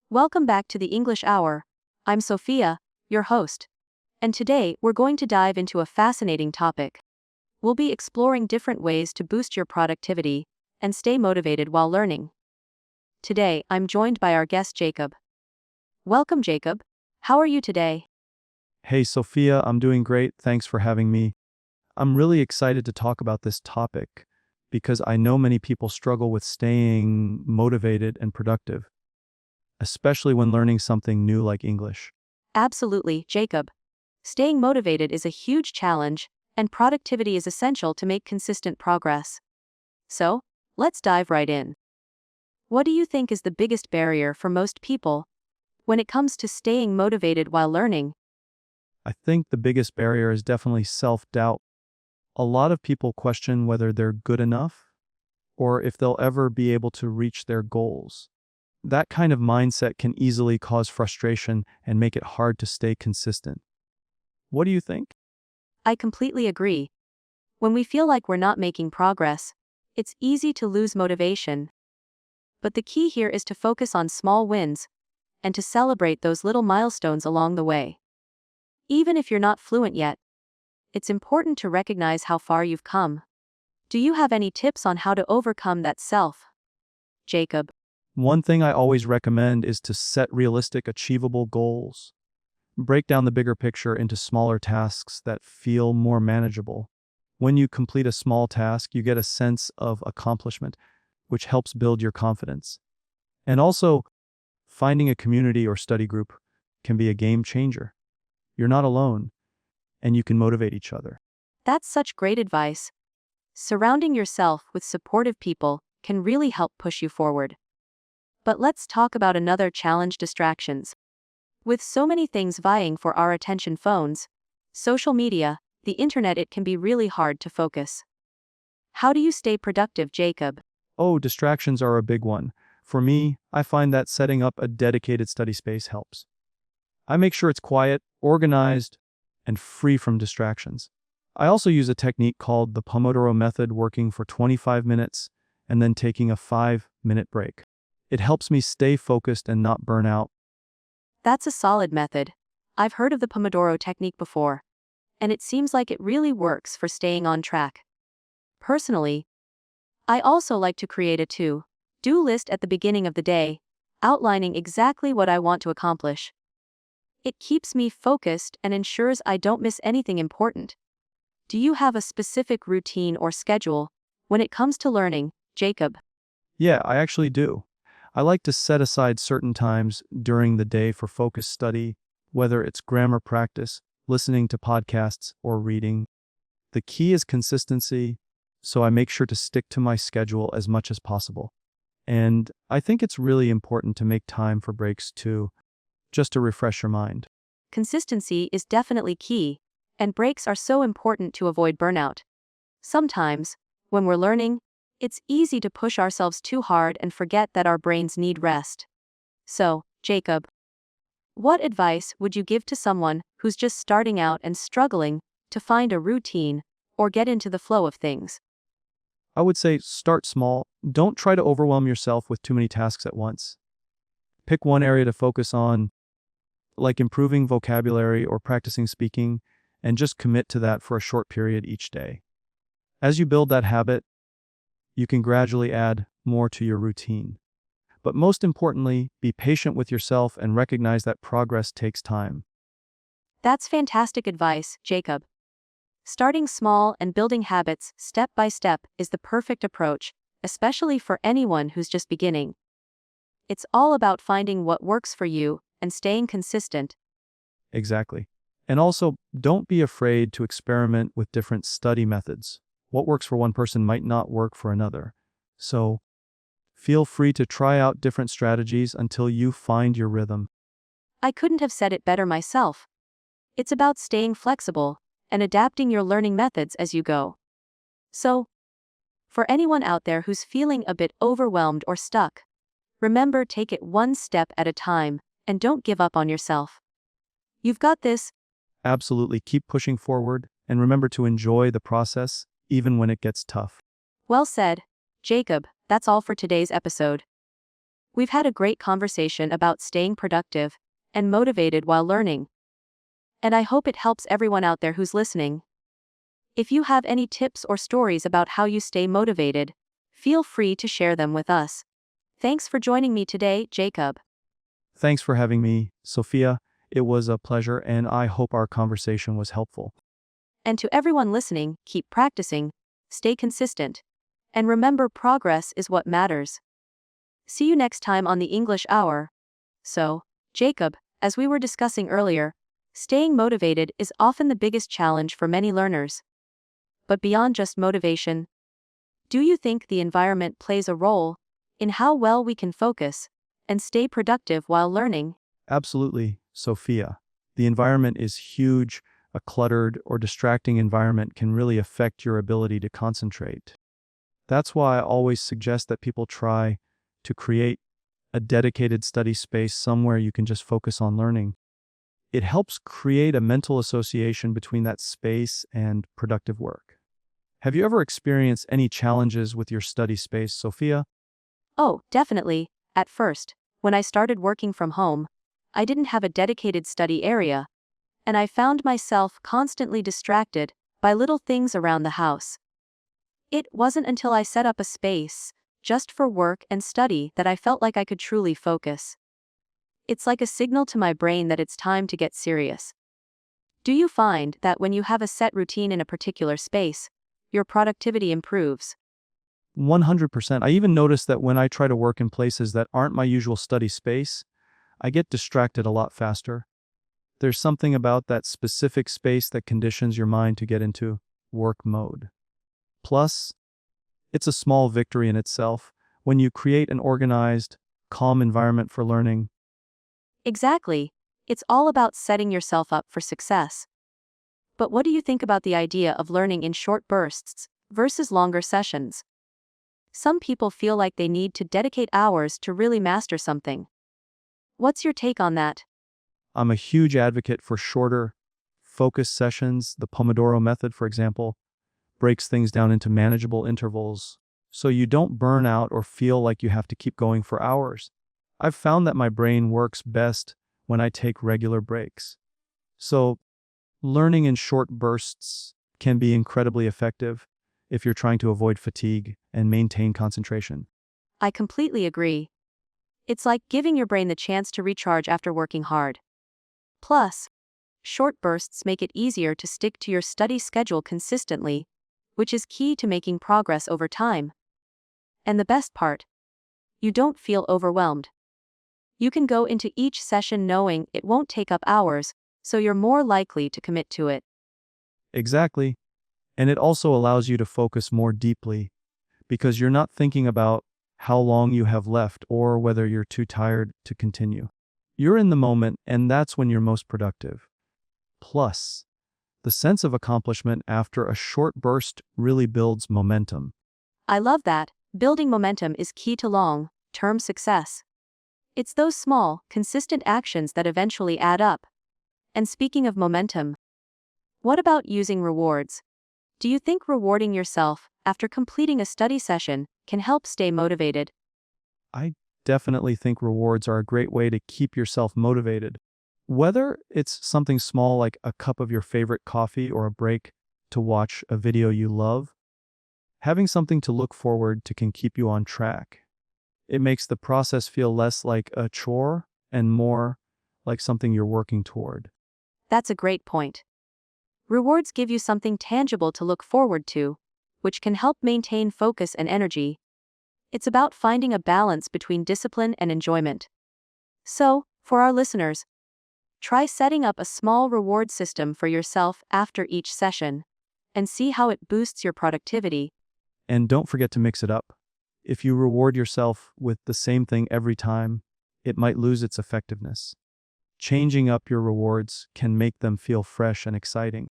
Welcome back to the English Hour. I'm Sophia, your host. And today, we're going to dive into a fascinating topic. We'll be exploring different ways to boost your productivity and stay motivated while learning. Today, I'm joined by our guest Jacob. Welcome, Jacob. How are you today? Hey, Sophia, I'm doing great. Thanks for having me. I'm really excited to talk about this topic because I know many people struggle with staying motivated and productive, especially when learning something new like English. Absolutely, Jacob. Staying motivated is a huge challenge, and productivity is essential to make consistent progress. So, let's dive right in. What do you think is the biggest barrier for most people when it comes to staying motivated while learning? I think the biggest barrier is definitely self-doubt. A lot of people question whether they're good enough or if they'll ever be able to reach their goals. That kind of mindset can easily cause frustration and make it hard to stay consistent. What do you think? I completely agree. When we feel like we're not making progress, it's easy to lose motivation. But the key here is to focus on small wins and to celebrate those little milestones along the way. Even if you're not fluent yet, it's important to recognize how far you've come. Do you have any tips on how to overcome that Jacob? One thing I always recommend is to set realistic, achievable goals. Break down the bigger picture into smaller tasks that feel more manageable. When you complete a small task, you get a sense of accomplishment, which helps build your confidence. And also, finding a community or study group can be a game changer. You're not alone, and you can motivate each other. That's such great advice. Surrounding yourself with supportive people can really help push you forward. But let's talk about another challenge: distractions. With so many things vying for our attention, phones, social media, the internet, it can be really hard to focus. How do you stay productive, Jacob? Oh, distractions are a big one. For me, I find that setting up a dedicated study space helps. I make sure it's quiet, organized, and free from distractions. I also use a technique called the Pomodoro method, working for 25 minutes and then taking a 5-minute break. It helps me stay focused and not burn out. That's a solid method. I've heard of the Pomodoro technique before, and it seems like it really works for staying on track. Personally, I also like to create a to-do list at the beginning of the day, outlining exactly what I want to accomplish. It keeps me focused and ensures I don't miss anything important. Do you have a specific routine or schedule when it comes to learning, Jacob? Yeah, I actually do. I like to set aside certain times during the day for focused study, whether it's grammar practice, listening to podcasts, or reading. The key is consistency, so I make sure to stick to my schedule as much as possible. And I think it's really important to make time for breaks too, just to refresh your mind. Consistency is definitely key, and breaks are so important to avoid burnout. Sometimes, when we're learning, it's easy to push ourselves too hard and forget that our brains need rest. So, Jacob, what advice would you give to someone who's just starting out and struggling to find a routine or get into the flow of things? I would say start small. Don't try to overwhelm yourself with too many tasks at once. Pick one area to focus on, like improving vocabulary or practicing speaking, and just commit to that for a short period each day. As you build that habit, you can gradually add more to your routine. But most importantly, be patient with yourself and recognize that progress takes time. That's fantastic advice, Jacob. Starting small and building habits step by step is the perfect approach, especially for anyone who's just beginning. It's all about finding what works for you and staying consistent. Exactly. And also, don't be afraid to experiment with different study methods. What works for one person might not work for another. So, feel free to try out different strategies until you find your rhythm. I couldn't have said it better myself. It's about staying flexible and adapting your learning methods as you go. So, for anyone out there who's feeling a bit overwhelmed or stuck, remember, take it one step at a time and don't give up on yourself. You've got this. Absolutely, keep pushing forward and remember to enjoy the process, even when it gets tough. Well said, Jacob. That's all for today's episode. We've had a great conversation about staying productive and motivated while learning. And I hope it helps everyone out there who's listening. If you have any tips or stories about how you stay motivated, feel free to share them with us. Thanks for joining me today, Jacob. Thanks for having me, Sophia. It was a pleasure, and I hope our conversation was helpful. And to everyone listening, keep practicing, stay consistent, and remember progress is what matters. See you next time on the English Hour. So, Jacob, as we were discussing earlier, staying motivated is often the biggest challenge for many learners. But beyond just motivation, do you think the environment plays a role in how well we can focus and stay productive while learning? Absolutely, Sophia. The environment is huge. A cluttered or distracting environment can really affect your ability to concentrate. That's why I always suggest that people try to create a dedicated study space somewhere you can just focus on learning. It helps create a mental association between that space and productive work. Have you ever experienced any challenges with your study space, Sophia? Oh, definitely. At first, when I started working from home, I didn't have a dedicated study area, and I found myself constantly distracted by little things around the house. It wasn't until I set up a space just for work and study that I felt like I could truly focus. It's like a signal to my brain that it's time to get serious. Do you find that when you have a set routine in a particular space, your productivity improves? 100%. I even notice that when I try to work in places that aren't my usual study space, I get distracted a lot faster. There's something about that specific space that conditions your mind to get into work mode. Plus, it's a small victory in itself when you create an organized, calm environment for learning. Exactly. It's all about setting yourself up for success. But what do you think about the idea of learning in short bursts versus longer sessions? Some people feel like they need to dedicate hours to really master something. What's your take on that? I'm a huge advocate for shorter, focused sessions. The Pomodoro method, for example, breaks things down into manageable intervals so you don't burn out or feel like you have to keep going for hours. I've found that my brain works best when I take regular breaks. So, learning in short bursts can be incredibly effective if you're trying to avoid fatigue and maintain concentration. I completely agree. It's like giving your brain the chance to recharge after working hard. Plus, short bursts make it easier to stick to your study schedule consistently, which is key to making progress over time. And the best part, you don't feel overwhelmed. You can go into each session knowing it won't take up hours, so you're more likely to commit to it. Exactly. And it also allows you to focus more deeply because you're not thinking about how long you have left or whether you're too tired to continue. You're in the moment, and that's when you're most productive. Plus, the sense of accomplishment after a short burst really builds momentum. I love that. Building momentum is key to long-term success. It's those small, consistent actions that eventually add up. And speaking of momentum, what about using rewards? Do you think rewarding yourself after completing a study session can help stay motivated? I definitely think rewards are a great way to keep yourself motivated. Whether it's something small like a cup of your favorite coffee or a break to watch a video you love, having something to look forward to can keep you on track. It makes the process feel less like a chore and more like something you're working toward. That's a great point. Rewards give you something tangible to look forward to, which can help maintain focus and energy. It's about finding a balance between discipline and enjoyment. So, for our listeners, try setting up a small reward system for yourself after each session, and see how it boosts your productivity. And don't forget to mix it up. If you reward yourself with the same thing every time, it might lose its effectiveness. Changing up your rewards can make them feel fresh and exciting.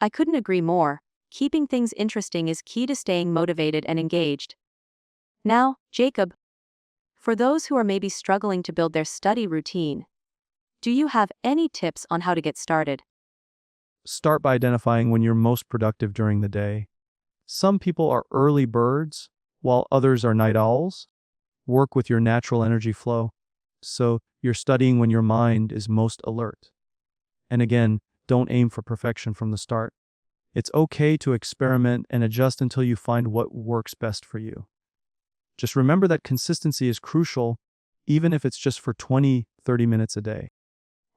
I couldn't agree more. Keeping things interesting is key to staying motivated and engaged. Now, Jacob, for those who are maybe struggling to build their study routine, do you have any tips on how to get started? Start by identifying when you're most productive during the day. Some people are early birds, while others are night owls. Work with your natural energy flow. So you're studying when your mind is most alert. And again, don't aim for perfection from the start. It's okay to experiment and adjust until you find what works best for you. Just remember that consistency is crucial, even if it's just for 20-30 minutes a day.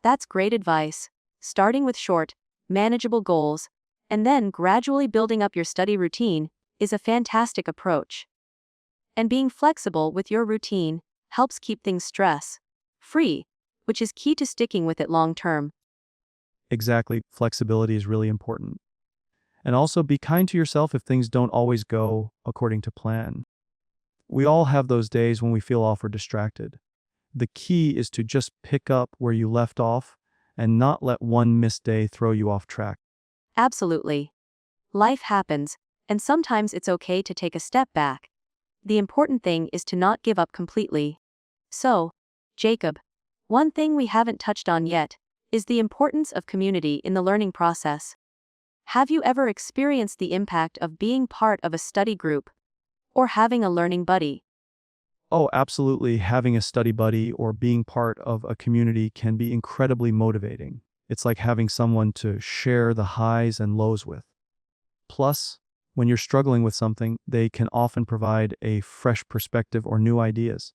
That's great advice. Starting with short, manageable goals, and then gradually building up your study routine is a fantastic approach. And being flexible with your routine helps keep things stress-free, which is key to sticking with it long term. Exactly, flexibility is really important. And also be kind to yourself if things don't always go according to plan. We all have those days when we feel off or distracted. The key is to just pick up where you left off and not let one missed day throw you off track. Absolutely. Life happens, and sometimes it's okay to take a step back. The important thing is to not give up completely. So, Jacob, one thing we haven't touched on yet is the importance of community in the learning process. Have you ever experienced the impact of being part of a study group or having a learning buddy? Oh, absolutely. Having a study buddy or being part of a community can be incredibly motivating. It's like having someone to share the highs and lows with. Plus, when you're struggling with something, they can often provide a fresh perspective or new ideas.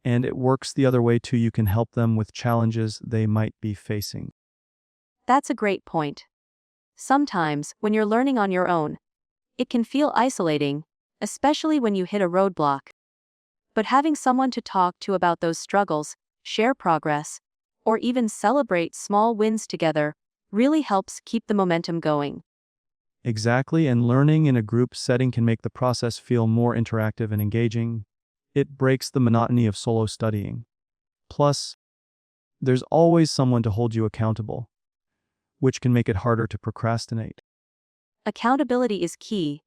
And it works the other way too. You can help them with challenges they might be facing. That's a great point. Sometimes, when you're learning on your own, it can feel isolating, especially when you hit a roadblock. But having someone to talk to about those struggles, share progress, or even celebrate small wins together really helps keep the momentum going. Exactly, and learning in a group setting can make the process feel more interactive and engaging. It breaks the monotony of solo studying. Plus, there's always someone to hold you accountable, which can make it harder to procrastinate. Accountability is key.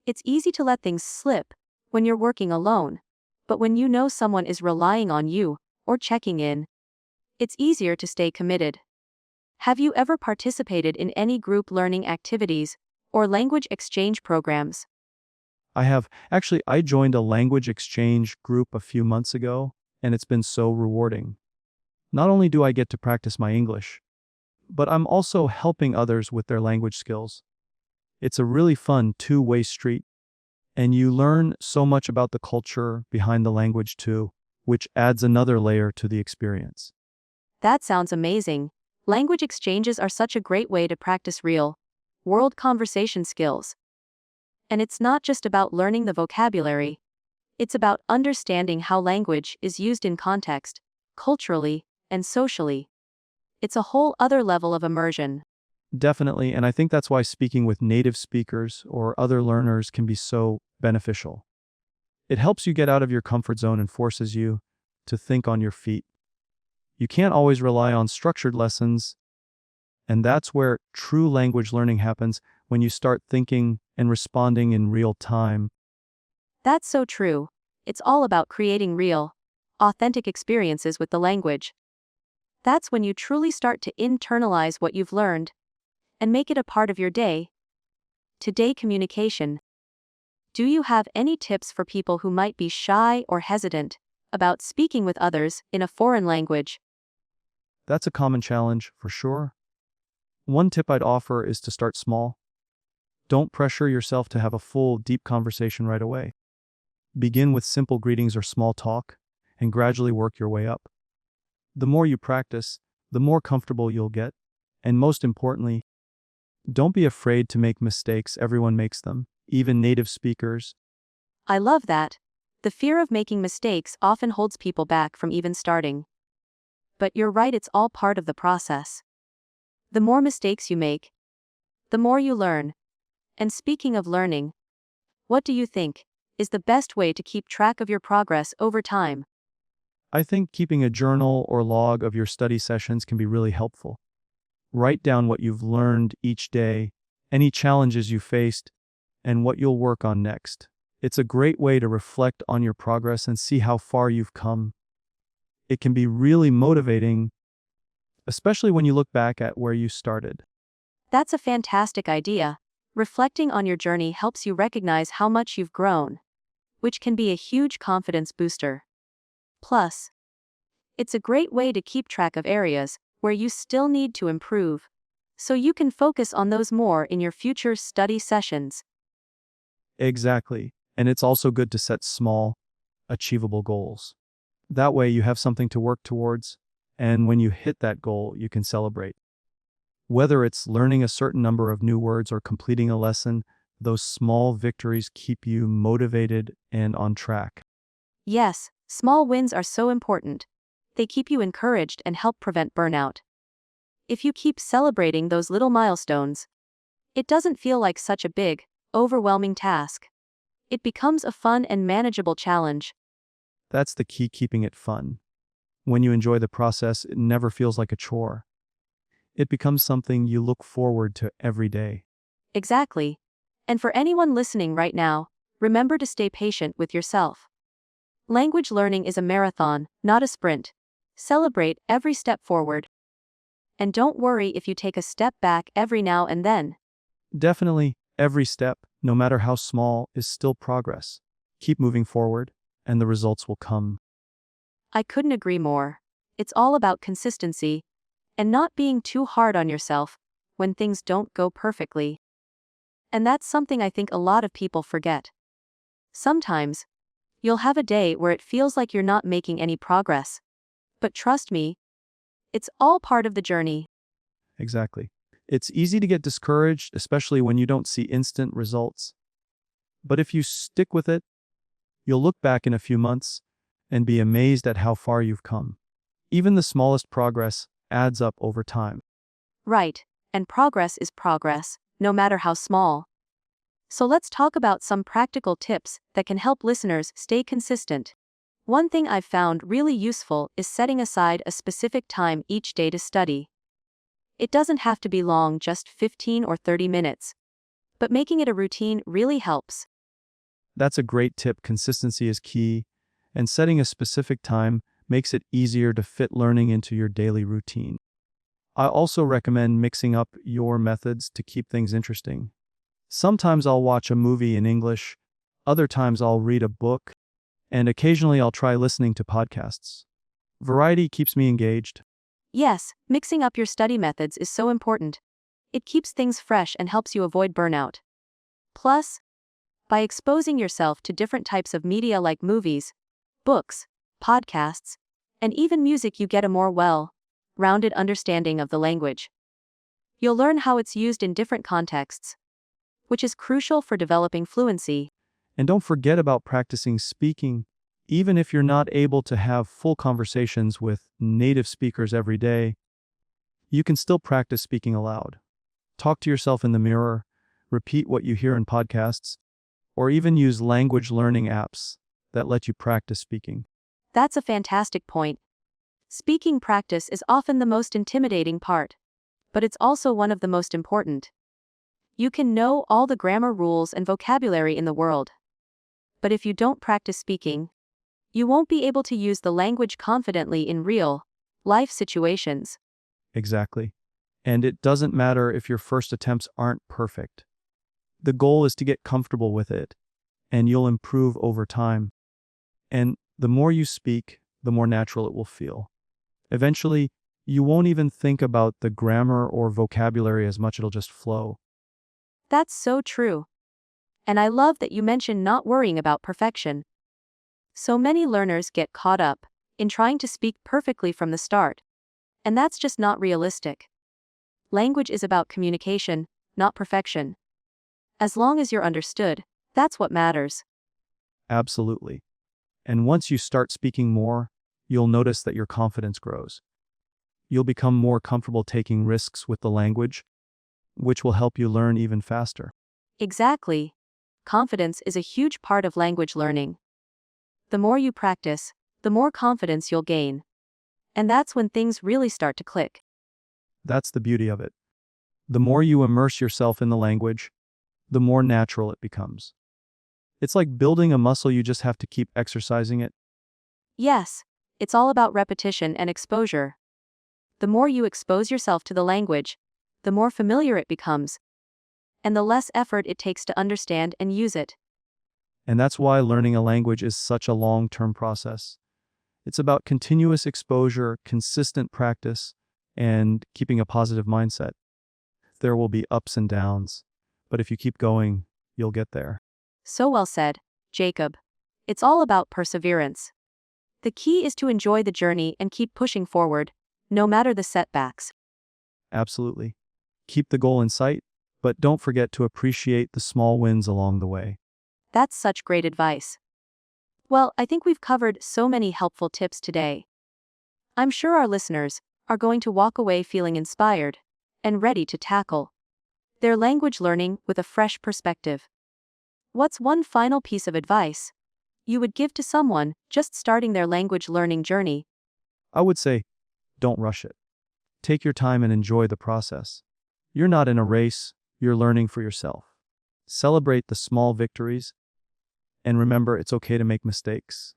It's easy to let things slip when you're working alone, but when you know someone is relying on you or checking in, it's easier to stay committed. Have you ever participated in any group learning activities or language exchange programs? I joined a language exchange group a few months ago, and it's been so rewarding. Not only do I get to practice my English, but I'm also helping others with their language skills. It's a really fun two-way street, and you learn so much about the culture behind the language too, which adds another layer to the experience. That sounds amazing. Language exchanges are such a great way to practice real world conversation skills. And it's not just about learning the vocabulary, it's about understanding how language is used in context, culturally, and socially. It's a whole other level of immersion. Definitely, and I think that's why speaking with native speakers or other learners can be so beneficial. It helps you get out of your comfort zone and forces you to think on your feet. You can't always rely on structured lessons, and that's where true language learning happens, when you start thinking and responding in real time. That's so true. It's all about creating real, authentic experiences with the language. That's when you truly start to internalize what you've learned and make it a part of your day-to-day communication. Do you have any tips for people who might be shy or hesitant about speaking with others in a foreign language? That's a common challenge, for sure. One tip I'd offer is to start small. Don't pressure yourself to have a full, deep conversation right away. Begin with simple greetings or small talk, and gradually work your way up. The more you practice, the more comfortable you'll get, and most importantly, don't be afraid to make mistakes. Everyone makes them, even native speakers. I love that. The fear of making mistakes often holds people back from even starting. But you're right, it's all part of the process. The more mistakes you make, the more you learn. And speaking of learning, what do you think is the best way to keep track of your progress over time? I think keeping a journal or log of your study sessions can be really helpful. Write down what you've learned each day, any challenges you faced, and what you'll work on next. It's a great way to reflect on your progress and see how far you've come. It can be really motivating, especially when you look back at where you started. That's a fantastic idea. Reflecting on your journey helps you recognize how much you've grown, which can be a huge confidence booster. Plus, it's a great way to keep track of areas where you still need to improve, so you can focus on those more in your future study sessions. Exactly. And it's also good to set small, achievable goals. That way you have something to work towards, and when you hit that goal, you can celebrate. Whether it's learning a certain number of new words or completing a lesson, those small victories keep you motivated and on track. Yes, small wins are so important. They keep you encouraged and help prevent burnout. If you keep celebrating those little milestones, it doesn't feel like such a big, overwhelming task. It becomes a fun and manageable challenge. That's the key, keeping it fun. When you enjoy the process, it never feels like a chore. It becomes something you look forward to every day. Exactly. And for anyone listening right now, remember to stay patient with yourself. Language learning is a marathon, not a sprint. Celebrate every step forward. And don't worry if you take a step back every now and then. Definitely, every step, no matter how small, is still progress. Keep moving forward, and the results will come. I couldn't agree more. It's all about consistency and not being too hard on yourself when things don't go perfectly. And that's something I think a lot of people forget. Sometimes, you'll have a day where it feels like you're not making any progress. But trust me, it's all part of the journey. Exactly. It's easy to get discouraged, especially when you don't see instant results. But if you stick with it, you'll look back in a few months and be amazed at how far you've come. Even the smallest progress adds up over time. Right, and progress is progress, no matter how small. So let's talk about some practical tips that can help listeners stay consistent. One thing I've found really useful is setting aside a specific time each day to study. It doesn't have to be long, just 15 or 30 minutes. But making it a routine really helps. That's a great tip. Consistency is key, and setting a specific time makes it easier to fit learning into your daily routine. I also recommend mixing up your methods to keep things interesting. Sometimes I'll watch a movie in English, other times I'll read a book, and occasionally I'll try listening to podcasts. Variety keeps me engaged. Yes, mixing up your study methods is so important. It keeps things fresh and helps you avoid burnout. Plus, by exposing yourself to different types of media like movies, books, podcasts, and even music, you get a more well-rounded understanding of the language. You'll learn how it's used in different contexts, which is crucial for developing fluency. And don't forget about practicing speaking. Even if you're not able to have full conversations with native speakers every day, you can still practice speaking aloud. Talk to yourself in the mirror, repeat what you hear in podcasts, or even use language learning apps that let you practice speaking. That's a fantastic point. Speaking practice is often the most intimidating part, but it's also one of the most important. You can know all the grammar rules and vocabulary in the world, but if you don't practice speaking, you won't be able to use the language confidently in real life situations. Exactly. And it doesn't matter if your first attempts aren't perfect. The goal is to get comfortable with it, and you'll improve over time. And the more you speak, the more natural it will feel. Eventually, you won't even think about the grammar or vocabulary as much, it'll just flow. That's so true. And I love that you mentioned not worrying about perfection. So many learners get caught up in trying to speak perfectly from the start, and that's just not realistic. Language is about communication, not perfection. As long as you're understood, that's what matters. Absolutely. And once you start speaking more, you'll notice that your confidence grows. You'll become more comfortable taking risks with the language, which will help you learn even faster. Exactly. Confidence is a huge part of language learning. The more you practice, the more confidence you'll gain. And that's when things really start to click. That's the beauty of it. The more you immerse yourself in the language, the more natural it becomes. It's like building a muscle, you just have to keep exercising it. Yes, it's all about repetition and exposure. The more you expose yourself to the language, the more familiar it becomes, and the less effort it takes to understand and use it. And that's why learning a language is such a long-term process. It's about continuous exposure, consistent practice, and keeping a positive mindset. There will be ups and downs, but if you keep going, you'll get there. So well said, Jacob. It's all about perseverance. The key is to enjoy the journey and keep pushing forward, no matter the setbacks. Absolutely. Keep the goal in sight, but don't forget to appreciate the small wins along the way. That's such great advice. Well, I think we've covered so many helpful tips today. I'm sure our listeners are going to walk away feeling inspired and ready to tackle their language learning with a fresh perspective. What's one final piece of advice you would give to someone just starting their language learning journey? I would say, don't rush it. Take your time and enjoy the process. You're not in a race, you're learning for yourself. Celebrate the small victories, and remember it's okay to make mistakes.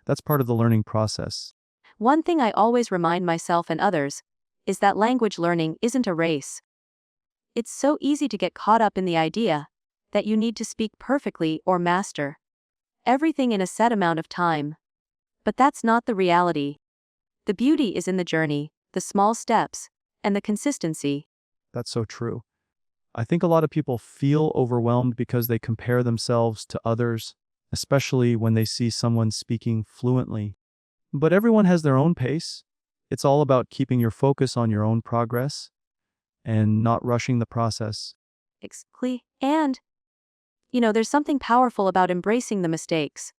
That's part of the learning process. One thing I always remind myself and others is that language learning isn't a race. It's so easy to get caught up in the idea that you need to speak perfectly or master everything in a set amount of time. But that's not the reality. The beauty is in the journey, the small steps, and the consistency. That's so true. I think a lot of people feel overwhelmed because they compare themselves to others, especially when they see someone speaking fluently. But everyone has their own pace. It's all about keeping your focus on your own progress and not rushing the process. Exactly. And, there's something powerful about embracing the mistakes.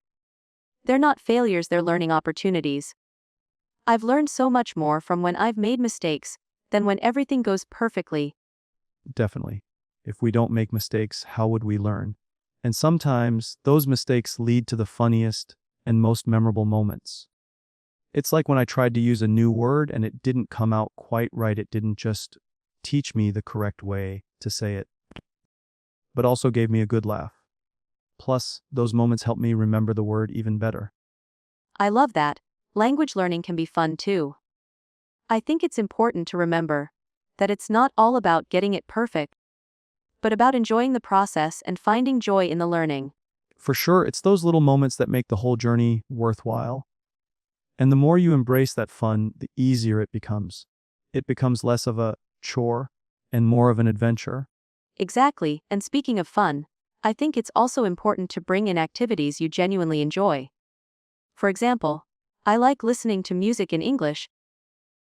They're not failures, they're learning opportunities. I've learned so much more from when I've made mistakes than when everything goes perfectly. Definitely. If we don't make mistakes, how would we learn? And sometimes those mistakes lead to the funniest and most memorable moments. It's like when I tried to use a new word and it didn't come out quite right. It didn't just teach me the correct way to say it, but also gave me a good laugh. Plus, those moments help me remember the word even better. I love that. Language learning can be fun too. I think it's important to remember that it's not all about getting it perfect, but about enjoying the process and finding joy in the learning. For sure, it's those little moments that make the whole journey worthwhile. And the more you embrace that fun, the easier it becomes. It becomes less of a chore and more of an adventure. Exactly, and speaking of fun, I think it's also important to bring in activities you genuinely enjoy. For example, I like listening to music in English,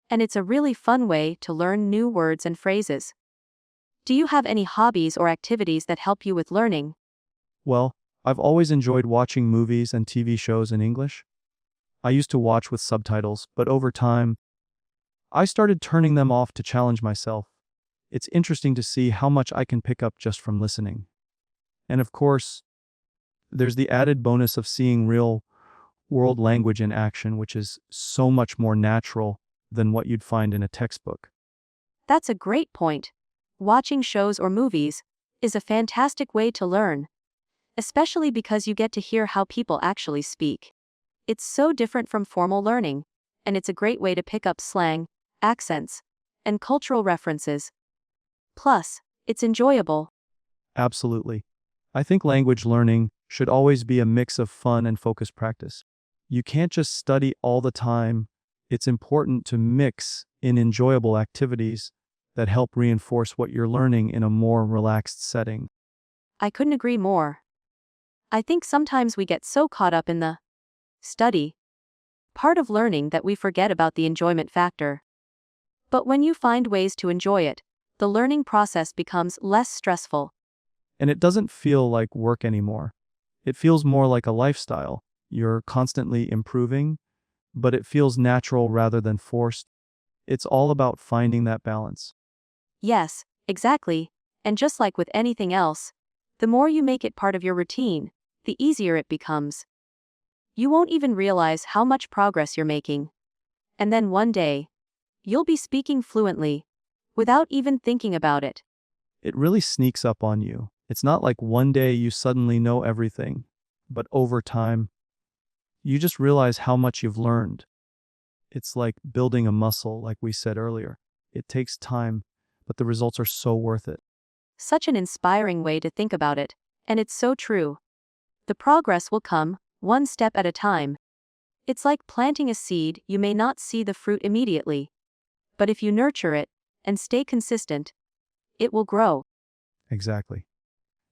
and it's a really fun way to learn new words and phrases. Do you have any hobbies or activities that help you with learning? Well, I've always enjoyed watching movies and TV shows in English. I used to watch with subtitles, but over time, I started turning them off to challenge myself. It's interesting to see how much I can pick up just from listening. And of course, there's the added bonus of seeing real world language in action, which is so much more natural than what you'd find in a textbook. That's a great point. Watching shows or movies is a fantastic way to learn, especially because you get to hear how people actually speak. It's so different from formal learning, and it's a great way to pick up slang, accents, and cultural references. Plus, it's enjoyable. Absolutely. I think language learning should always be a mix of fun and focused practice. You can't just study all the time. It's important to mix in enjoyable activities that help reinforce what you're learning in a more relaxed setting. I couldn't agree more. I think sometimes we get so caught up in the study part of learning that we forget about the enjoyment factor. But when you find ways to enjoy it, the learning process becomes less stressful. And it doesn't feel like work anymore. It feels more like a lifestyle. You're constantly improving, but it feels natural rather than forced. It's all about finding that balance. Yes, exactly. And just like with anything else, the more you make it part of your routine, the easier it becomes. You won't even realize how much progress you're making. And then one day, you'll be speaking fluently, without even thinking about it. It really sneaks up on you. It's not like one day you suddenly know everything, but over time, you just realize how much you've learned. It's like building a muscle, like we said earlier. It takes time, but the results are so worth it. Such an inspiring way to think about it, and it's so true. The progress will come, one step at a time. It's like planting a seed, you may not see the fruit immediately. But if you nurture it and stay consistent, it will grow. Exactly.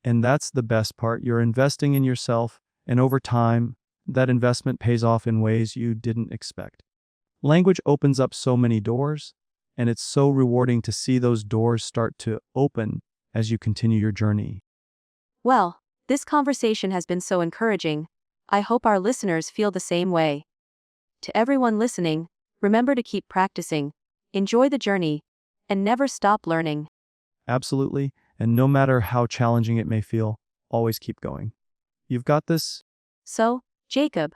And that's the best part. You're investing in yourself, and over time, that investment pays off in ways you didn't expect. Language opens up so many doors, and it's so rewarding to see those doors start to open as you continue your journey. Well, this conversation has been so encouraging. I hope our listeners feel the same way. To everyone listening, remember to keep practicing, enjoy the journey, and never stop learning. Absolutely, and no matter how challenging it may feel, always keep going. You've got this. So, Jacob,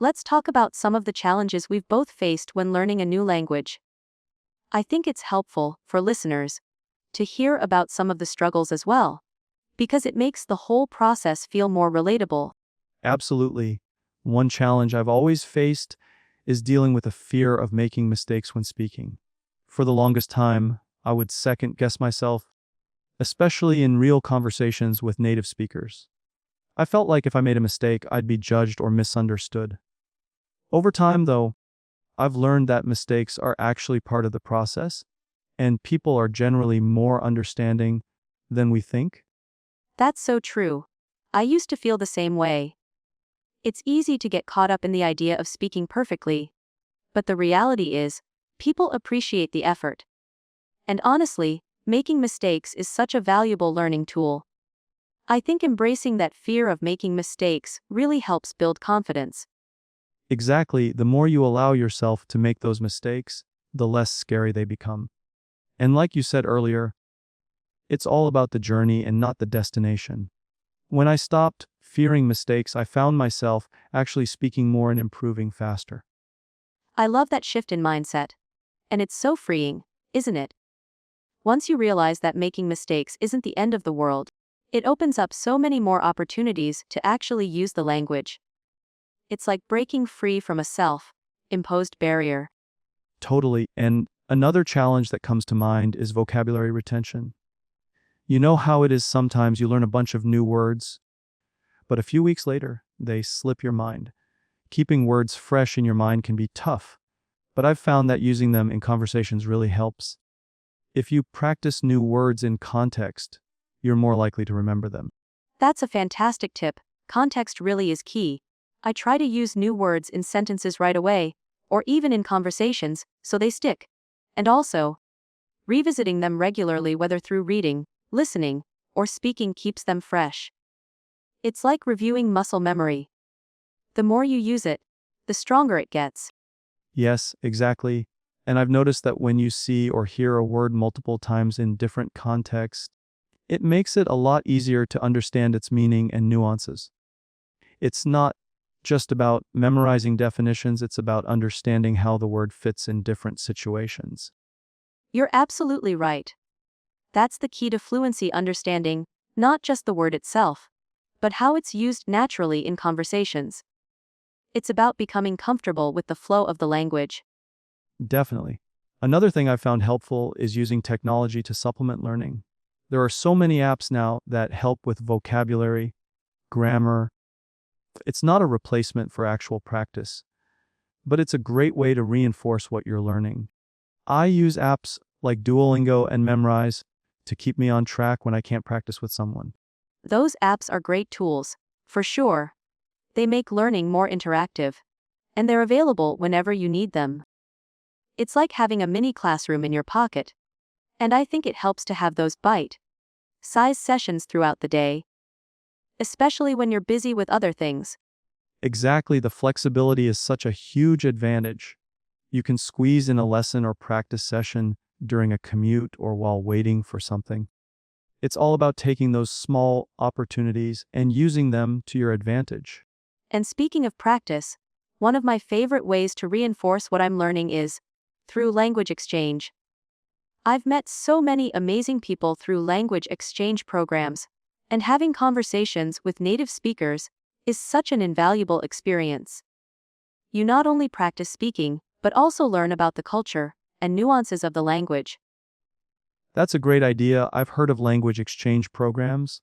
let's talk about some of the challenges we've both faced when learning a new language. I think it's helpful for listeners to hear about some of the struggles as well, because it makes the whole process feel more relatable. Absolutely. One challenge I've always faced is dealing with the fear of making mistakes when speaking. For the longest time, I would second guess myself, especially in real conversations with native speakers. I felt like if I made a mistake, I'd be judged or misunderstood. Over time, though, I've learned that mistakes are actually part of the process, and people are generally more understanding than we think. That's so true. I used to feel the same way. It's easy to get caught up in the idea of speaking perfectly. But the reality is, people appreciate the effort. And honestly, making mistakes is such a valuable learning tool. I think embracing that fear of making mistakes really helps build confidence. Exactly, the more you allow yourself to make those mistakes, the less scary they become. And like you said earlier, it's all about the journey and not the destination. When I stopped fearing mistakes, I found myself actually speaking more and improving faster. I love that shift in mindset. And it's so freeing, isn't it? Once you realize that making mistakes isn't the end of the world, it opens up so many more opportunities to actually use the language. It's like breaking free from a self-imposed barrier. Totally. And another challenge that comes to mind is vocabulary retention. You know how it is sometimes you learn a bunch of new words, but a few weeks later, they slip your mind. Keeping words fresh in your mind can be tough, but I've found that using them in conversations really helps. If you practice new words in context, you're more likely to remember them. That's a fantastic tip. Context really is key. I try to use new words in sentences right away, or even in conversations, so they stick. And also, revisiting them regularly, whether through reading, listening, or speaking, keeps them fresh. It's like reviewing muscle memory. The more you use it, the stronger it gets. Yes, exactly. And I've noticed that when you see or hear a word multiple times in different contexts, it makes it a lot easier to understand its meaning and nuances. It's not just about memorizing definitions, it's about understanding how the word fits in different situations. You're absolutely right. That's the key to fluency: understanding, not just the word itself, but how it's used naturally in conversations. It's about becoming comfortable with the flow of the language. Definitely. Another thing I've found helpful is using technology to supplement learning. There are so many apps now that help with vocabulary, grammar. It's not a replacement for actual practice, but it's a great way to reinforce what you're learning. I use apps like Duolingo and Memrise to keep me on track when I can't practice with someone. Those apps are great tools, for sure. They make learning more interactive, and they're available whenever you need them. It's like having a mini classroom in your pocket. And I think it helps to have those bite-sized sessions throughout the day, especially when you're busy with other things. Exactly, the flexibility is such a huge advantage. You can squeeze in a lesson or practice session during a commute or while waiting for something. It's all about taking those small opportunities and using them to your advantage. And speaking of practice, one of my favorite ways to reinforce what I'm learning is through language exchange. I've met so many amazing people through language exchange programs, and having conversations with native speakers is such an invaluable experience. You not only practice speaking, but also learn about the culture and nuances of the language. That's a great idea. I've heard of language exchange programs,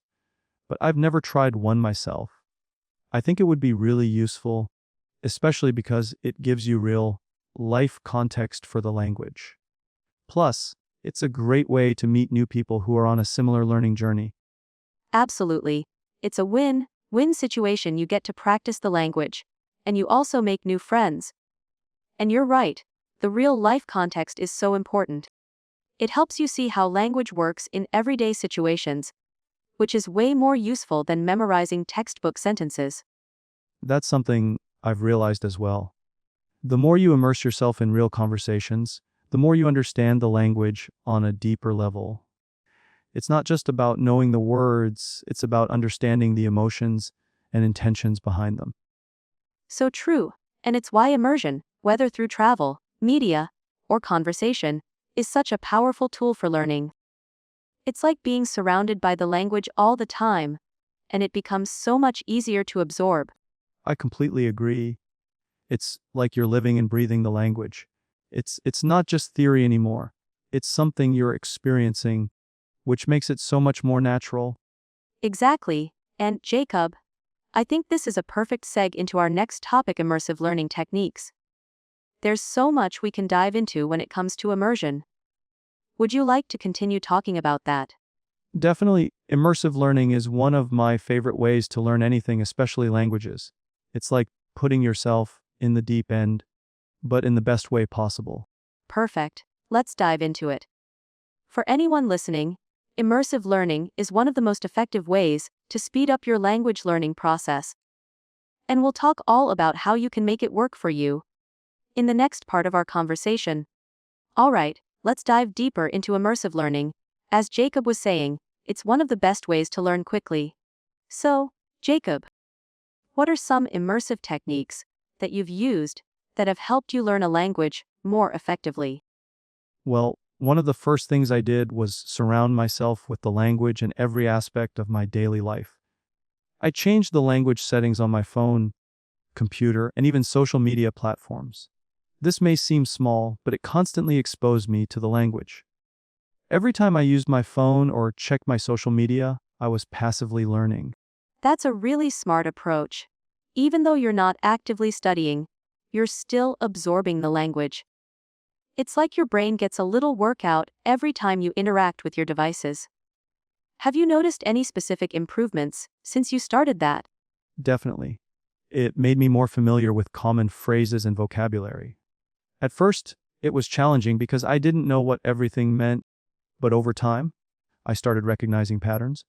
but I've never tried one myself. I think it would be really useful, especially because it gives you real life context for the language. Plus, it's a great way to meet new people who are on a similar learning journey. Absolutely. It's a win-win situation. You get to practice the language, and you also make new friends. And you're right, the real life context is so important. It helps you see how language works in everyday situations, which is way more useful than memorizing textbook sentences. That's something I've realized as well. The more you immerse yourself in real conversations, the more you understand the language on a deeper level. It's not just about knowing the words, it's about understanding the emotions and intentions behind them. So true, and it's why immersion, whether through travel, media, or conversation, is such a powerful tool for learning. It's like being surrounded by the language all the time, and it becomes so much easier to absorb. I completely agree. It's like you're living and breathing the language. It's not just theory anymore. It's something you're experiencing, which makes it so much more natural. Exactly, and Jacob, I think this is a perfect seg into our next topic: immersive learning techniques. There's so much we can dive into when it comes to immersion. Would you like to continue talking about that? Definitely, immersive learning is one of my favorite ways to learn anything, especially languages. It's like putting yourself in the deep end, but in the best way possible. Perfect, let's dive into it. For anyone listening, immersive learning is one of the most effective ways to speed up your language learning process. And we'll talk all about how you can make it work for you in the next part of our conversation. Alright, let's dive deeper into immersive learning. As Jacob was saying, it's one of the best ways to learn quickly. So, Jacob, what are some immersive techniques that you've used that have helped you learn a language more effectively? Well, one of the first things I did was surround myself with the language in every aspect of my daily life. I changed the language settings on my phone, computer, and even social media platforms. This may seem small, but it constantly exposed me to the language. Every time I used my phone or checked my social media, I was passively learning. That's a really smart approach. Even though you're not actively studying, you're still absorbing the language. It's like your brain gets a little workout every time you interact with your devices. Have you noticed any specific improvements since you started that? Definitely. It made me more familiar with common phrases and vocabulary. At first, it was challenging because I didn't know what everything meant, but over time, I started recognizing patterns.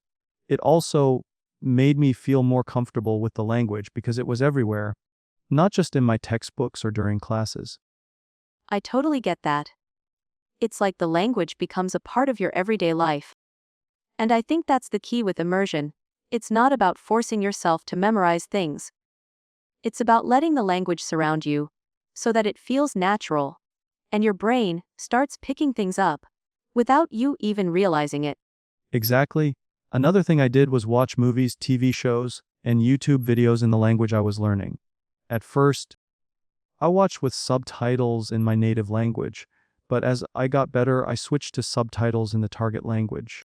It also made me feel more comfortable with the language because it was everywhere, not just in my textbooks or during classes. I totally get that. It's like the language becomes a part of your everyday life. And I think that's the key with immersion. It's not about forcing yourself to memorize things. It's about letting the language surround you so that it feels natural, and your brain starts picking things up without you even realizing it. Exactly. Another thing I did was watch movies, TV shows, and YouTube videos in the language I was learning. At first, I watched with subtitles in my native language, but as I got better, I switched to subtitles in the target language.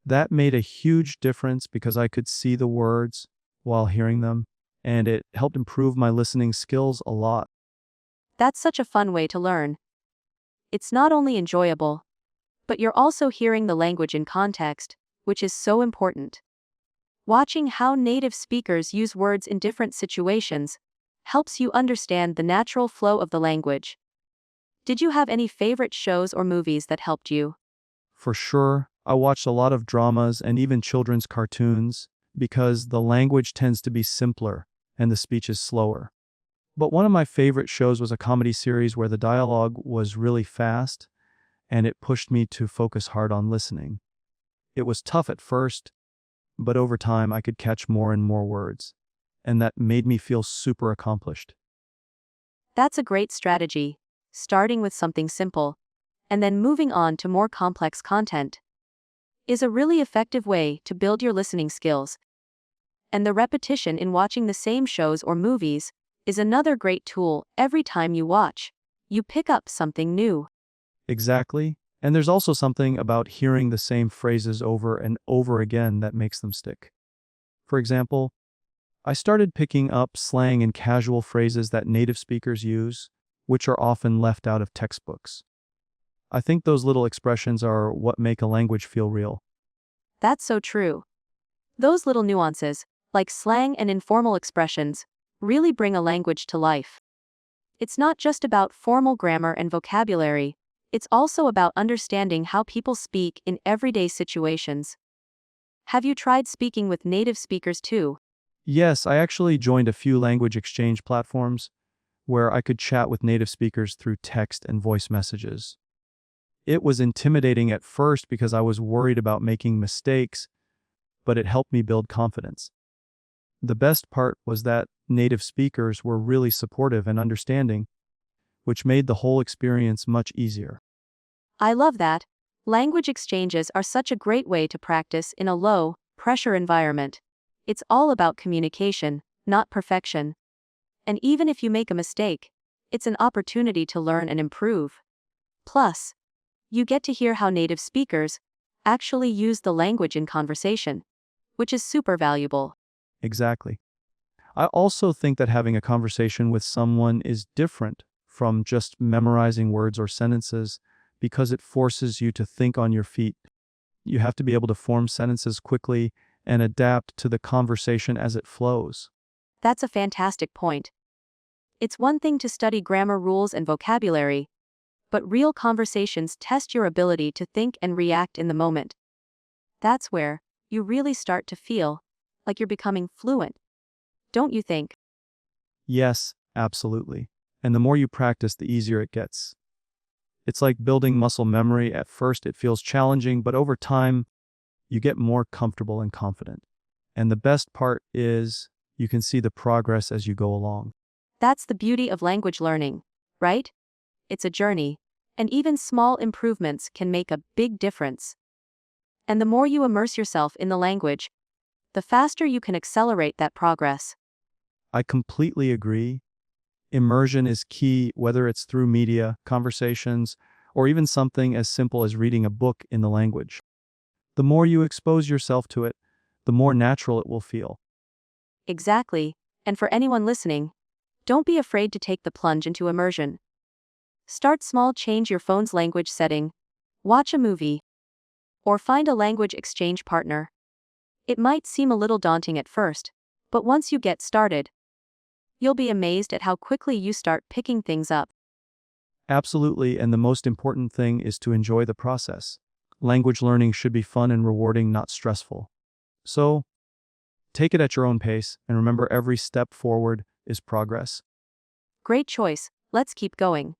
That made a huge difference because I could see the words while hearing them, and it helped improve my listening skills a lot. That's such a fun way to learn. It's not only enjoyable, but you're also hearing the language in context, which is so important. Watching how native speakers use words in different situations helps you understand the natural flow of the language. Did you have any favorite shows or movies that helped you? For sure, I watched a lot of dramas and even children's cartoons because the language tends to be simpler and the speech is slower. But one of my favorite shows was a comedy series where the dialogue was really fast and it pushed me to focus hard on listening. It was tough at first, but over time I could catch more and more words, and that made me feel super accomplished. That's a great strategy, starting with something simple and then moving on to more complex content is a really effective way to build your listening skills. And the repetition in watching the same shows or movies is another great tool. Every time you watch, you pick up something new. Exactly. And there's also something about hearing the same phrases over and over again that makes them stick. For example, I started picking up slang and casual phrases that native speakers use, which are often left out of textbooks. I think those little expressions are what make a language feel real. That's so true. Those little nuances, like slang and informal expressions, really bring a language to life. It's not just about formal grammar and vocabulary, it's also about understanding how people speak in everyday situations. Have you tried speaking with native speakers too? Yes, I actually joined a few language exchange platforms where I could chat with native speakers through text and voice messages. It was intimidating at first because I was worried about making mistakes, but it helped me build confidence. The best part was that native speakers were really supportive and understanding, which made the whole experience much easier. I love that. Language exchanges are such a great way to practice in a low pressure environment. It's all about communication, not perfection. And even if you make a mistake, it's an opportunity to learn and improve. Plus, you get to hear how native speakers actually use the language in conversation, which is super valuable. Exactly. I also think that having a conversation with someone is different from just memorizing words or sentences because it forces you to think on your feet. You have to be able to form sentences quickly and adapt to the conversation as it flows. That's a fantastic point. It's one thing to study grammar rules and vocabulary, but real conversations test your ability to think and react in the moment. That's where you really start to feel like you're becoming fluent, don't you think? Yes, absolutely. And the more you practice, the easier it gets. It's like building muscle memory. At first, it feels challenging, but over time, you get more comfortable and confident. And the best part is you can see the progress as you go along. That's the beauty of language learning, right? It's a journey, and even small improvements can make a big difference. And the more you immerse yourself in the language, the faster you can accelerate that progress. I completely agree. Immersion is key, whether it's through media, conversations, or even something as simple as reading a book in the language. The more you expose yourself to it, the more natural it will feel. Exactly, and for anyone listening, don't be afraid to take the plunge into immersion. Start small, change your phone's language setting, watch a movie, or find a language exchange partner. It might seem a little daunting at first, but once you get started, you'll be amazed at how quickly you start picking things up. Absolutely, and the most important thing is to enjoy the process. Language learning should be fun and rewarding, not stressful. So, take it at your own pace, and remember every step forward is progress. Great choice, let's keep going.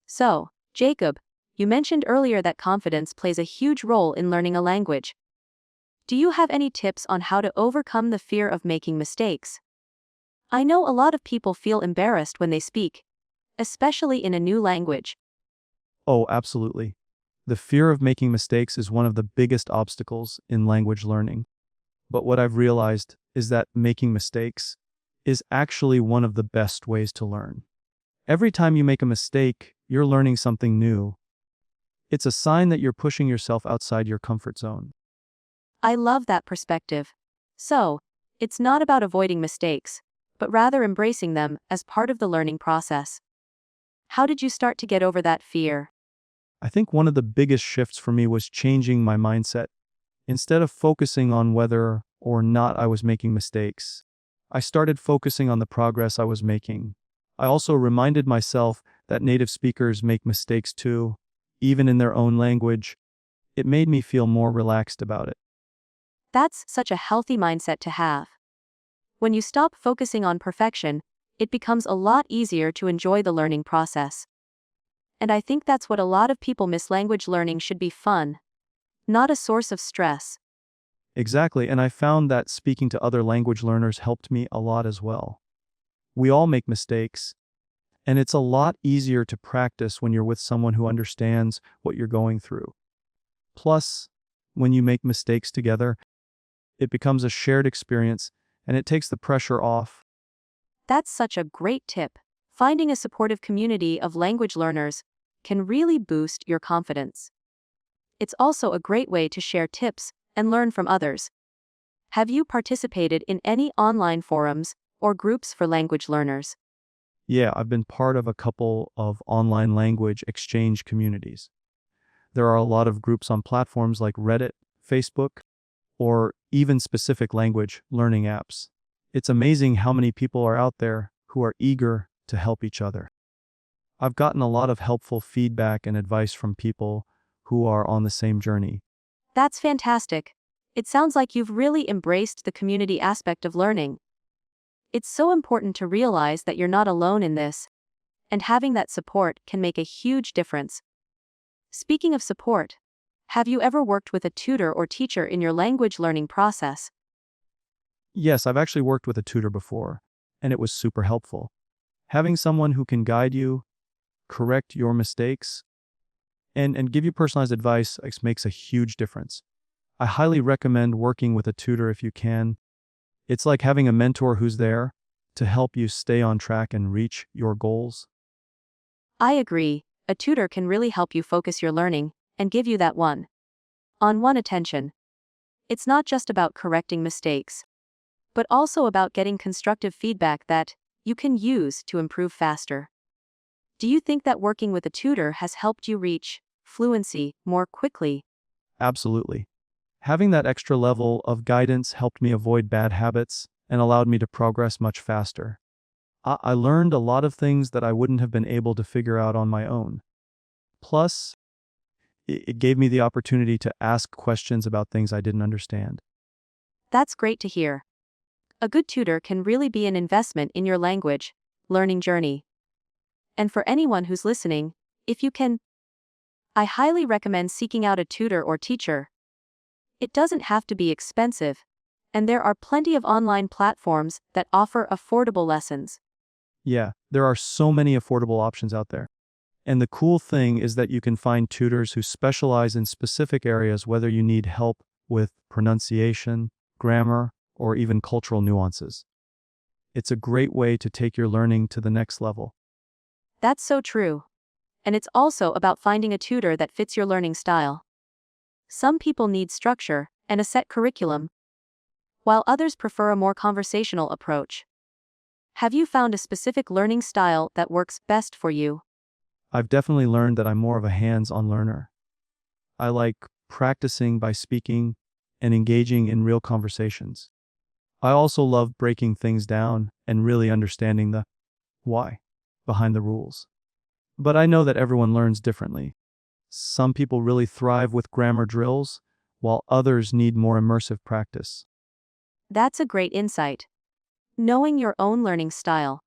So, Jacob, you mentioned earlier that confidence plays a huge role in learning a language. Do you have any tips on how to overcome the fear of making mistakes? I know a lot of people feel embarrassed when they speak, especially in a new language. Oh, absolutely. The fear of making mistakes is one of the biggest obstacles in language learning. But what I've realized is that making mistakes is actually one of the best ways to learn. Every time you make a mistake, you're learning something new. It's a sign that you're pushing yourself outside your comfort zone. I love that perspective. So, it's not about avoiding mistakes, but rather embracing them as part of the learning process. How did you start to get over that fear? I think one of the biggest shifts for me was changing my mindset. Instead of focusing on whether or not I was making mistakes, I started focusing on the progress I was making. I also reminded myself that native speakers make mistakes too, even in their own language. It made me feel more relaxed about it. That's such a healthy mindset to have. When you stop focusing on perfection, it becomes a lot easier to enjoy the learning process. And I think that's what a lot of people miss. Language learning should be fun, not a source of stress. Exactly, and I found that speaking to other language learners helped me a lot as well. We all make mistakes, and it's a lot easier to practice when you're with someone who understands what you're going through. Plus, when you make mistakes together, it becomes a shared experience and it takes the pressure off. That's such a great tip. Finding a supportive community of language learners can really boost your confidence. It's also a great way to share tips and learn from others. Have you participated in any online forums or groups for language learners? Yeah, I've been part of a couple of online language exchange communities. There are a lot of groups on platforms like Reddit, Facebook, or even specific language learning apps. It's amazing how many people are out there who are eager to help each other. I've gotten a lot of helpful feedback and advice from people who are on the same journey. That's fantastic. It sounds like you've really embraced the community aspect of learning. It's so important to realize that you're not alone in this, and having that support can make a huge difference. Speaking of support, have you ever worked with a tutor or teacher in your language learning process? Yes, I've actually worked with a tutor before, and it was super helpful. Having someone who can guide you, correct your mistakes, and give you personalized advice makes a huge difference. I highly recommend working with a tutor if you can. It's like having a mentor who's there to help you stay on track and reach your goals. I agree, a tutor can really help you focus your learning and give you that one-on-one attention. It's not just about correcting mistakes, but also about getting constructive feedback that you can use to improve faster. Do you think that working with a tutor has helped you reach fluency more quickly? Absolutely. Having that extra level of guidance helped me avoid bad habits and allowed me to progress much faster. I learned a lot of things that I wouldn't have been able to figure out on my own. Plus, it gave me the opportunity to ask questions about things I didn't understand. That's great to hear. A good tutor can really be an investment in your language learning journey. And for anyone who's listening, if you can, I highly recommend seeking out a tutor or teacher. It doesn't have to be expensive, and there are plenty of online platforms that offer affordable lessons. Yeah, there are so many affordable options out there. And the cool thing is that you can find tutors who specialize in specific areas, whether you need help with pronunciation, grammar, or even cultural nuances. It's a great way to take your learning to the next level. That's so true. And it's also about finding a tutor that fits your learning style. Some people need structure and a set curriculum, while others prefer a more conversational approach. Have you found a specific learning style that works best for you? I've definitely learned that I'm more of a hands-on learner. I like practicing by speaking and engaging in real conversations. I also love breaking things down and really understanding the why behind the rules. But I know that everyone learns differently. Some people really thrive with grammar drills, while others need more immersive practice. That's a great insight. Knowing your own learning style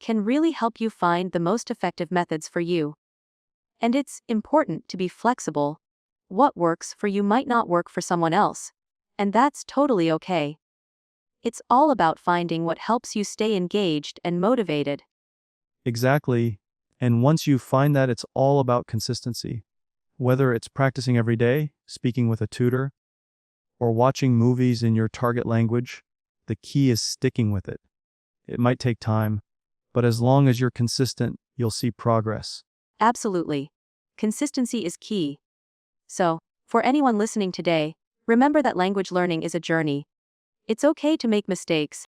can really help you find the most effective methods for you. And it's important to be flexible. What works for you might not work for someone else, and that's totally okay. It's all about finding what helps you stay engaged and motivated. Exactly. And once you find that, it's all about consistency. Whether it's practicing every day, speaking with a tutor, or watching movies in your target language, the key is sticking with it. It might take time, but as long as you're consistent, you'll see progress. Absolutely. Consistency is key. So, for anyone listening today, remember that language learning is a journey. It's okay to make mistakes,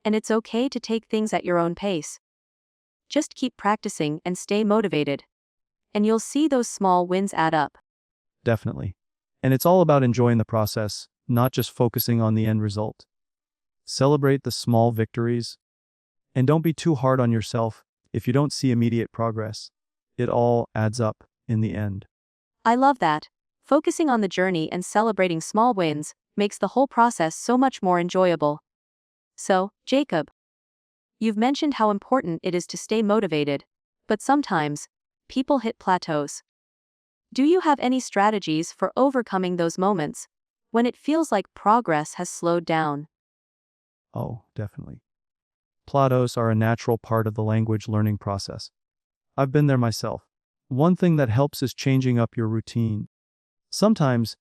and it's okay to take things at your own pace. Just keep practicing and stay motivated, and you'll see those small wins add up. Definitely. And it's all about enjoying the process, not just focusing on the end result. Celebrate the small victories, and don't be too hard on yourself if you don't see immediate progress. It all adds up in the end. I love that. Focusing on the journey and celebrating small wins makes the whole process so much more enjoyable. So, Jacob, you've mentioned how important it is to stay motivated, but sometimes people hit plateaus. Do you have any strategies for overcoming those moments when it feels like progress has slowed down? Oh, definitely. Plateaus are a natural part of the language learning process. I've been there myself. One thing that helps is changing up your routine. Sometimes,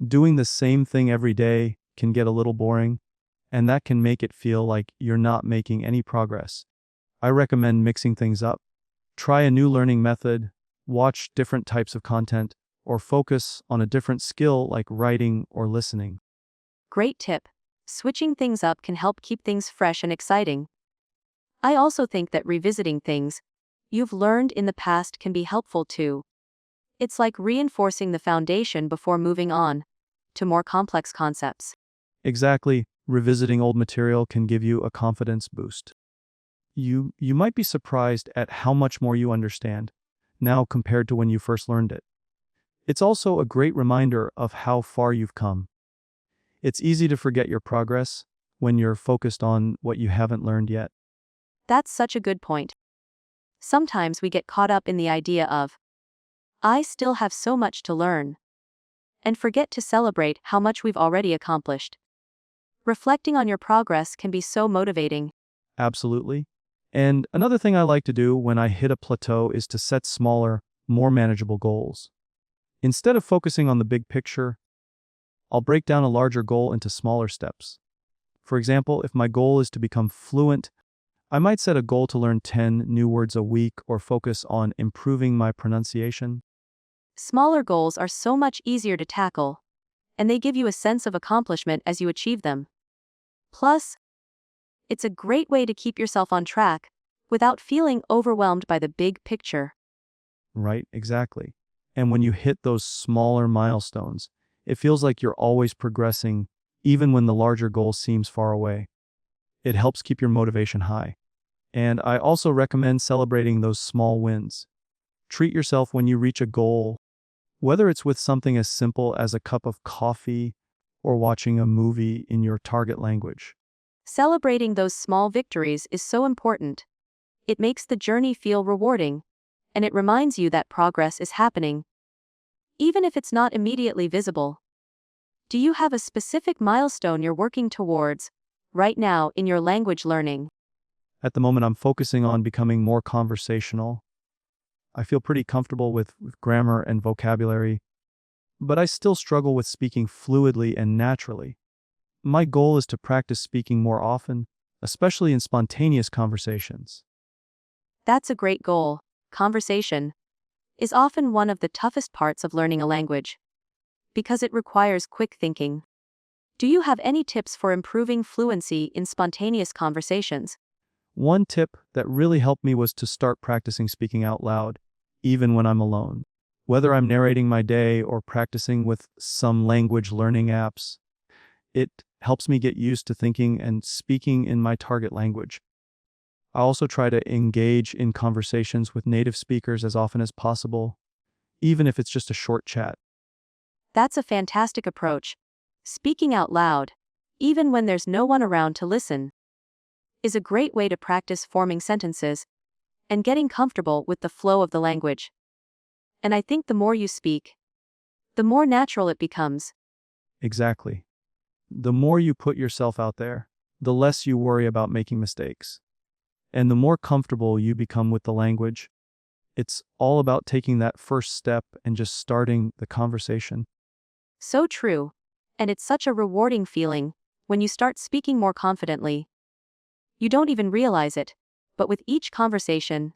doing the same thing every day can get a little boring, and that can make it feel like you're not making any progress. I recommend mixing things up. Try a new learning method, watch different types of content, or focus on a different skill like writing or listening. Great tip. Switching things up can help keep things fresh and exciting. I also think that revisiting things you've learned in the past can be helpful too. It's like reinforcing the foundation before moving on to more complex concepts. Exactly, revisiting old material can give you a confidence boost. You might be surprised at how much more you understand now compared to when you first learned it. It's also a great reminder of how far you've come. It's easy to forget your progress when you're focused on what you haven't learned yet. That's such a good point. Sometimes we get caught up in the idea of, I still have so much to learn, and forget to celebrate how much we've already accomplished. Reflecting on your progress can be so motivating. Absolutely. And another thing I like to do when I hit a plateau is to set smaller, more manageable goals. Instead of focusing on the big picture, I'll break down a larger goal into smaller steps. For example, if my goal is to become fluent, I might set a goal to learn 10 new words a week or focus on improving my pronunciation. Smaller goals are so much easier to tackle, and they give you a sense of accomplishment as you achieve them. Plus, it's a great way to keep yourself on track without feeling overwhelmed by the big picture. Right, exactly. And when you hit those smaller milestones, it feels like you're always progressing, even when the larger goal seems far away. It helps keep your motivation high. And I also recommend celebrating those small wins. Treat yourself when you reach a goal, whether it's with something as simple as a cup of coffee or watching a movie in your target language. Celebrating those small victories is so important. It makes the journey feel rewarding, and it reminds you that progress is happening, even if it's not immediately visible. Do you have a specific milestone you're working towards right now in your language learning? At the moment, I'm focusing on becoming more conversational. I feel pretty comfortable with grammar and vocabulary, but I still struggle with speaking fluidly and naturally. My goal is to practice speaking more often, especially in spontaneous conversations. That's a great goal. Conversation is often one of the toughest parts of learning a language because it requires quick thinking. Do you have any tips for improving fluency in spontaneous conversations? One tip that really helped me was to start practicing speaking out loud, even when I'm alone. Whether I'm narrating my day or practicing with some language learning apps, it helps me get used to thinking and speaking in my target language. I also try to engage in conversations with native speakers as often as possible, even if it's just a short chat. That's a fantastic approach. Speaking out loud, even when there's no one around to listen, is a great way to practice forming sentences and getting comfortable with the flow of the language. And I think the more you speak, the more natural it becomes. Exactly. The more you put yourself out there, the less you worry about making mistakes. And the more comfortable you become with the language. It's all about taking that first step and just starting the conversation. So true. And it's such a rewarding feeling when you start speaking more confidently. You don't even realize it, but with each conversation,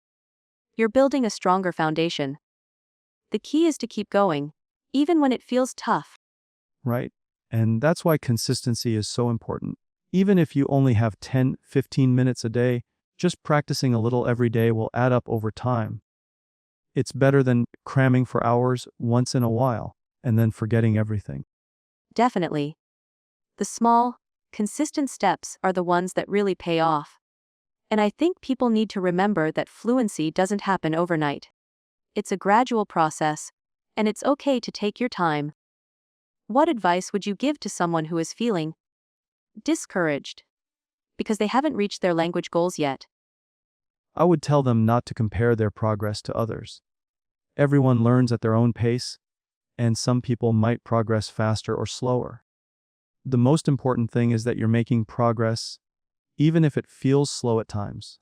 you're building a stronger foundation. The key is to keep going, even when it feels tough. Right? And that's why consistency is so important. Even if you only have 10, 15 minutes a day, just practicing a little every day will add up over time. It's better than cramming for hours once in a while and then forgetting everything. Definitely. The small, consistent steps are the ones that really pay off. And I think people need to remember that fluency doesn't happen overnight. It's a gradual process, and it's okay to take your time. What advice would you give to someone who is feeling discouraged because they haven't reached their language goals yet? I would tell them not to compare their progress to others. Everyone learns at their own pace, and some people might progress faster or slower. The most important thing is that you're making progress, even if it feels slow at times.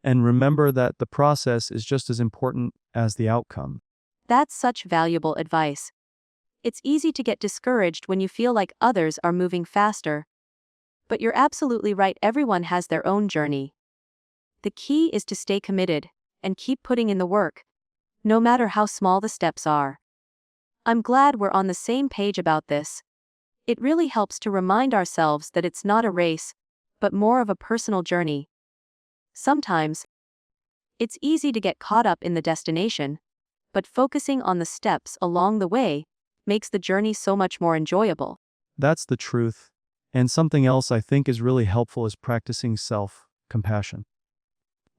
And remember that the process is just as important as the outcome. That's such valuable advice. It's easy to get discouraged when you feel like others are moving faster. But you're absolutely right, everyone has their own journey. The key is to stay committed and keep putting in the work, no matter how small the steps are. I'm glad we're on the same page about this. It really helps to remind ourselves that it's not a race, but more of a personal journey. Sometimes, it's easy to get caught up in the destination, but focusing on the steps along the way makes the journey so much more enjoyable. That's the truth. And something else I think is really helpful is practicing self-compassion.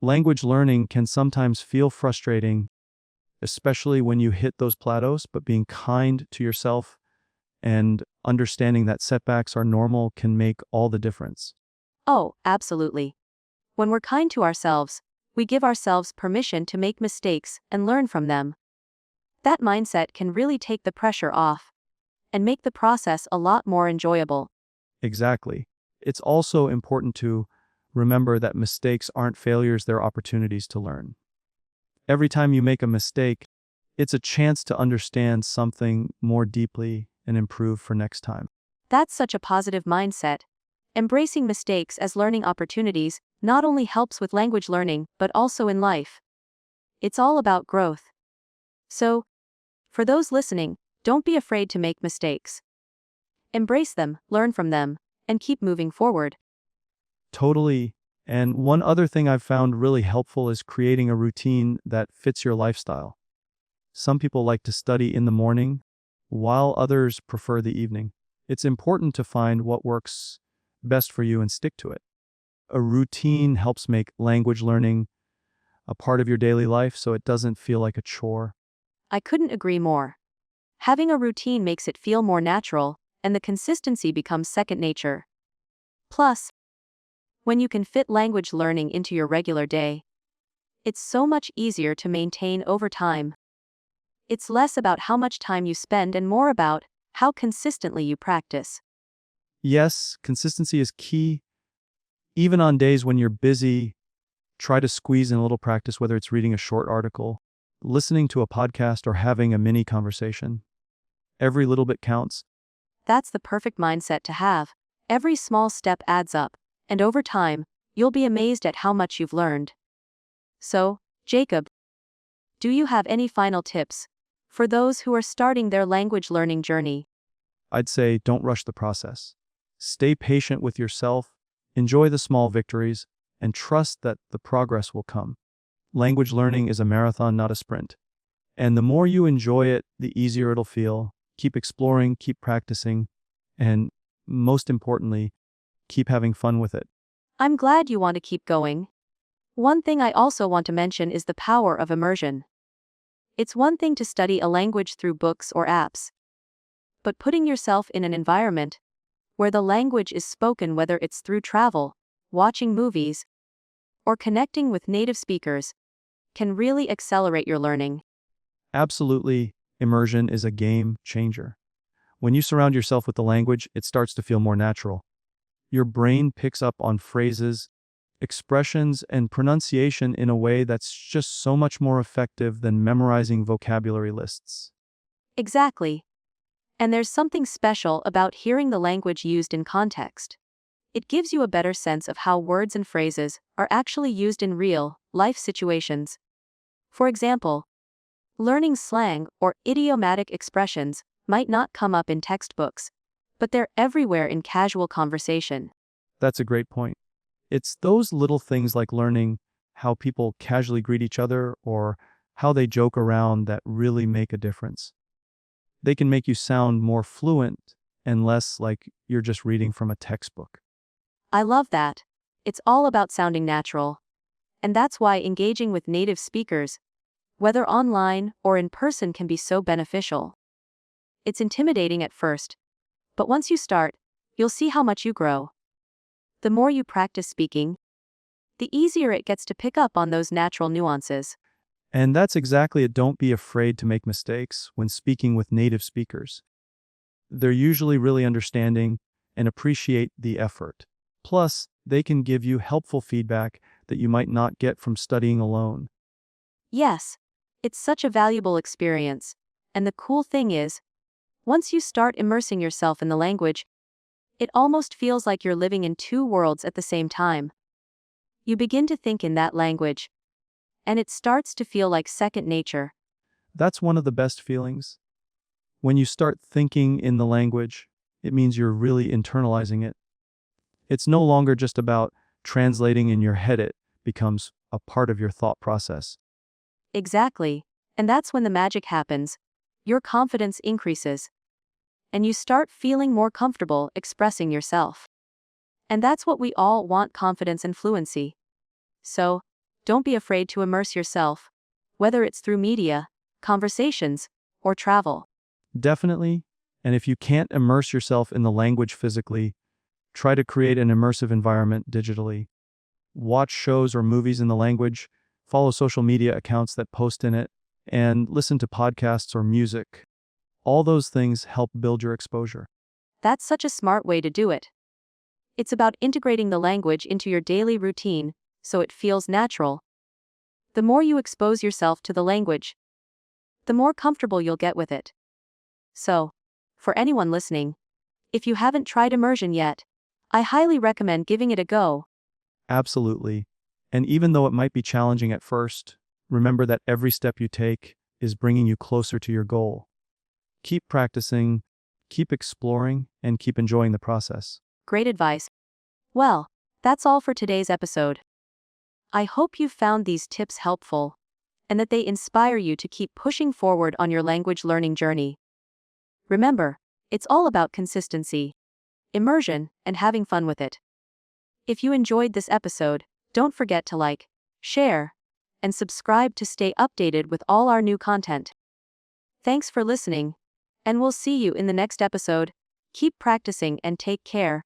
Language learning can sometimes feel frustrating, especially when you hit those plateaus, but being kind to yourself and understanding that setbacks are normal can make all the difference. Oh, absolutely. When we're kind to ourselves, we give ourselves permission to make mistakes and learn from them. That mindset can really take the pressure off and make the process a lot more enjoyable. Exactly. It's also important to remember that mistakes aren't failures, they're opportunities to learn. Every time you make a mistake, it's a chance to understand something more deeply and improve for next time. That's such a positive mindset. Embracing mistakes as learning opportunities not only helps with language learning but also in life. It's all about growth. So, for those listening, don't be afraid to make mistakes. Embrace them, learn from them, and keep moving forward. Totally. And one other thing I've found really helpful is creating a routine that fits your lifestyle. Some people like to study in the morning, while others prefer the evening. It's important to find what works best for you and stick to it. A routine helps make language learning a part of your daily life so it doesn't feel like a chore. I couldn't agree more. Having a routine makes it feel more natural, and the consistency becomes second nature. Plus, when you can fit language learning into your regular day, it's so much easier to maintain over time. It's less about how much time you spend and more about how consistently you practice. Yes, consistency is key. Even on days when you're busy, try to squeeze in a little practice, whether it's reading a short article, listening to a podcast, or having a mini conversation. Every little bit counts. That's the perfect mindset to have. Every small step adds up, and over time, you'll be amazed at how much you've learned. So, Jacob, do you have any final tips for those who are starting their language learning journey? I'd say don't rush the process. Stay patient with yourself, enjoy the small victories, and trust that the progress will come. Language learning is a marathon, not a sprint. And the more you enjoy it, the easier it'll feel. Keep exploring, keep practicing, and most importantly, keep having fun with it. I'm glad you want to keep going. One thing I also want to mention is the power of immersion. It's one thing to study a language through books or apps, but putting yourself in an environment where the language is spoken, whether it's through travel, watching movies, or connecting with native speakers, can really accelerate your learning. Absolutely, immersion is a game changer. When you surround yourself with the language, it starts to feel more natural. Your brain picks up on phrases, expressions, and pronunciation in a way that's just so much more effective than memorizing vocabulary lists. Exactly. And there's something special about hearing the language used in context. It gives you a better sense of how words and phrases are actually used in real, life situations. For example, learning slang or idiomatic expressions might not come up in textbooks, but they're everywhere in casual conversation. That's a great point. It's those little things like learning how people casually greet each other or how they joke around that really make a difference. They can make you sound more fluent and less like you're just reading from a textbook. I love that. It's all about sounding natural. And that's why engaging with native speakers, whether online or in person, can be so beneficial. It's intimidating at first, but once you start, you'll see how much you grow. The more you practice speaking, the easier it gets to pick up on those natural nuances. And that's exactly it. Don't be afraid to make mistakes when speaking with native speakers. They're usually really understanding and appreciate the effort. Plus, they can give you helpful feedback that you might not get from studying alone. Yes, it's such a valuable experience. And the cool thing is, once you start immersing yourself in the language, it almost feels like you're living in two worlds at the same time. You begin to think in that language, and it starts to feel like second nature. That's one of the best feelings. When you start thinking in the language, it means you're really internalizing it. It's no longer just about translating in your head, it becomes a part of your thought process. Exactly. And that's when the magic happens. Your confidence increases. And you start feeling more comfortable expressing yourself. And that's what we all want: confidence and fluency. So, don't be afraid to immerse yourself, whether it's through media, conversations, or travel. Definitely. And if you can't immerse yourself in the language physically, try to create an immersive environment digitally. Watch shows or movies in the language, follow social media accounts that post in it, and listen to podcasts or music. All those things help build your exposure. That's such a smart way to do it. It's about integrating the language into your daily routine so it feels natural. The more you expose yourself to the language, the more comfortable you'll get with it. So, for anyone listening, if you haven't tried immersion yet, I highly recommend giving it a go. Absolutely. And even though it might be challenging at first, remember that every step you take is bringing you closer to your goal. Keep practicing, keep exploring, and keep enjoying the process. Great advice. Well, that's all for today's episode. I hope you found these tips helpful and that they inspire you to keep pushing forward on your language learning journey. Remember, it's all about consistency, immersion, and having fun with it. If you enjoyed this episode, don't forget to like, share, and subscribe to stay updated with all our new content. Thanks for listening, and we'll see you in the next episode. Keep practicing and take care.